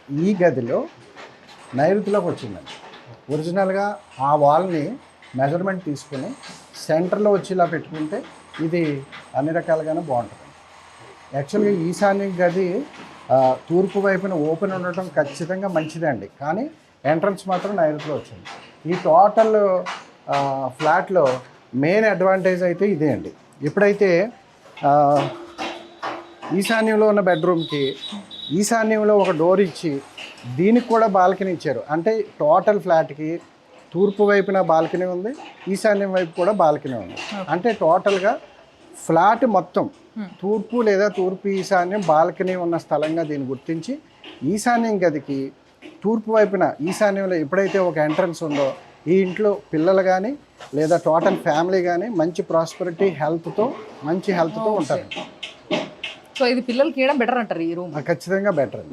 ఈ గదిలో నైరుతిలోకి వచ్చిందండి. ఒరిజినల్గా ఆ వాల్ని మెజర్మెంట్ తీసుకుని సెంటర్లో వచ్చేలా పెట్టుకుంటే ఇది అన్ని రకాలుగానే బాగుంటుంది. యాక్చువల్గా ఈశాన్య గది తూర్పు వైపున ఓపెన్ ఉండటం ఖచ్చితంగా మంచిదే అండి, కానీ ఎంట్రన్స్ మాత్రం నైరుతిలో వచ్చింది. ఈ టోటల్ ఫ్లాట్లో మెయిన్ అడ్వాంటేజ్ అయితే ఇదే అండి. ఎప్పుడైతే ఈశాన్యంలో ఉన్న బెడ్రూమ్కి ఈశాన్యంలో ఒక డోర్ ఇచ్చి దీనికి కూడా బాల్కనీ ఇచ్చారు, అంటే టోటల్ ఫ్లాట్కి తూర్పు వైపున బాల్కనీ ఉంది, ఈశాన్యం వైపు కూడా బాల్కనీ ఉంది. అంటే టోటల్గా ఫ్లాట్ మొత్తం తూర్పు లేదా తూర్పు ఈశాన్యం బాల్కనీ ఉన్న స్థలంగా దీన్ని గుర్తించి ఈశాన్యం గదికి తూర్పు వైపున ఈశాన్యంలో ఎప్పుడైతే ఒక ఎంట్రన్స్ ఉందో ఈ ఇంట్లో పిల్లలు కానీ లేదా టోటల్ ఫ్యామిలీ కానీ మంచి ప్రాస్పరిటీ మంచి హెల్త్తో ఉంటారు. సో ఇది పిల్లలకి ఇవ్వడం బెటర్ అంటారు ఈ రూమ్? ఖచ్చితంగా బెటర్ అండి.